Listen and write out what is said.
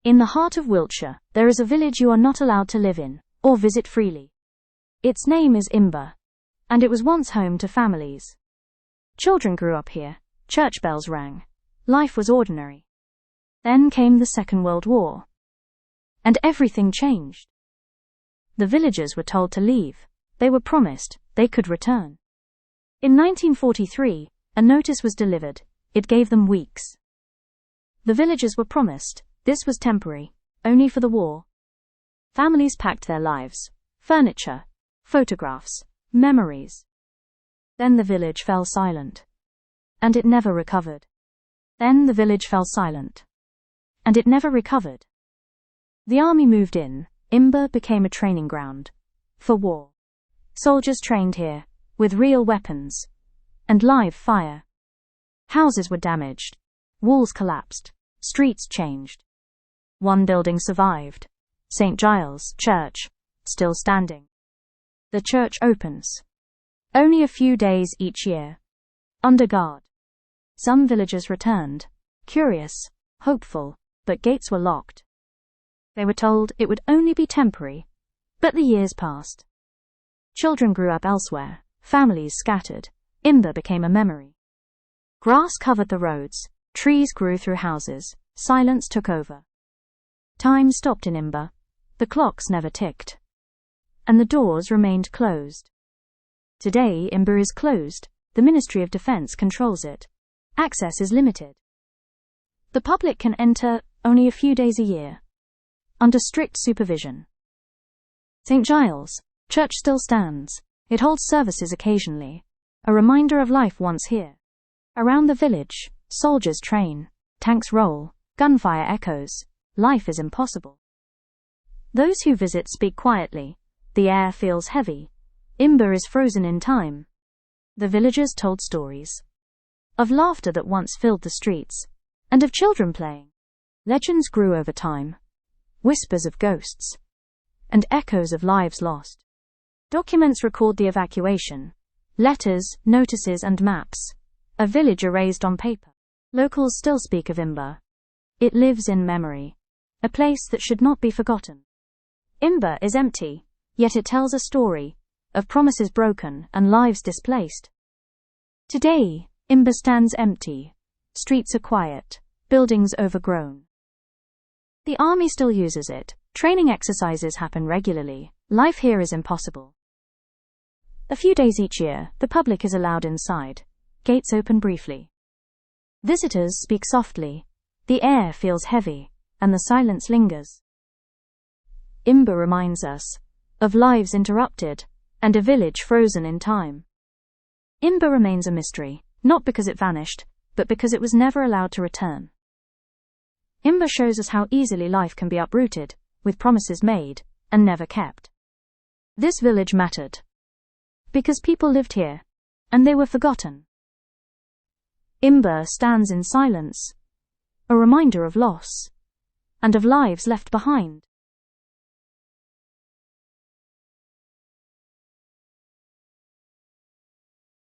In the heart of Wiltshire, there is a village you are not allowed to live in, or visit freely. Its name is Imber, and it was once home to families. Children grew up here, church bells rang, life was ordinary. Then came the Second World War, and everything changed. The villagers were told to leave. They were promised they could return. In 1943, a notice was delivered. It gave them weeks. The villagers were promised this was temporary, only for the war. Families packed their lives, furniture, photographs, memories. Then the village fell silent, and it never recovered. Then the village fell silent, and it never recovered. The army moved in. Imber became a training ground for war. Soldiers trained here, with real weapons and live fire. Houses were damaged, walls collapsed, streets changed. One building survived, St. Giles Church, still standing. The church opens only a few days each year, under guard. Some villagers returned, curious, hopeful, but gates were locked. They were told it would only be temporary, but the years passed. Children grew up elsewhere, families scattered. Imber became a memory. Grass covered the roads, trees grew through houses, silence took over. Time stopped in Imber, the clocks never ticked, and the doors remained closed. Today Imber is closed, the Ministry of Defence controls it. Access is limited. The public can enter only a few days a year, under strict supervision. St. Giles Church still stands. It holds services occasionally, a reminder of life once here. Around the village, soldiers train, tanks roll, gunfire echoes. Life is impossible. Those who visit speak quietly. The air feels heavy. Imber is frozen in time. The villagers told stories of laughter that once filled the streets, and of children playing. Legends grew over time, whispers of ghosts, and echoes of lives lost. Documents record the evacuation, letters, notices, and maps. A village erased on paper. Locals still speak of Imber. It lives in memory, a place that should not be forgotten. Imber is empty, yet it tells a story of promises broken and lives displaced. Today, Imber stands empty. Streets are quiet, buildings overgrown. The army still uses it. Training exercises happen regularly. Life here is impossible. A few days each year, the public is allowed inside. Gates open briefly. Visitors speak softly. The air feels heavy, and the silence lingers. Imber reminds us of lives interrupted, and a village frozen in time. Imber remains a mystery, not because it vanished, but because it was never allowed to return. Imber shows us how easily life can be uprooted, with promises made, and never kept. This village mattered, because people lived here, and they were forgotten. Imber stands in silence, a reminder of loss, and of lives left behind.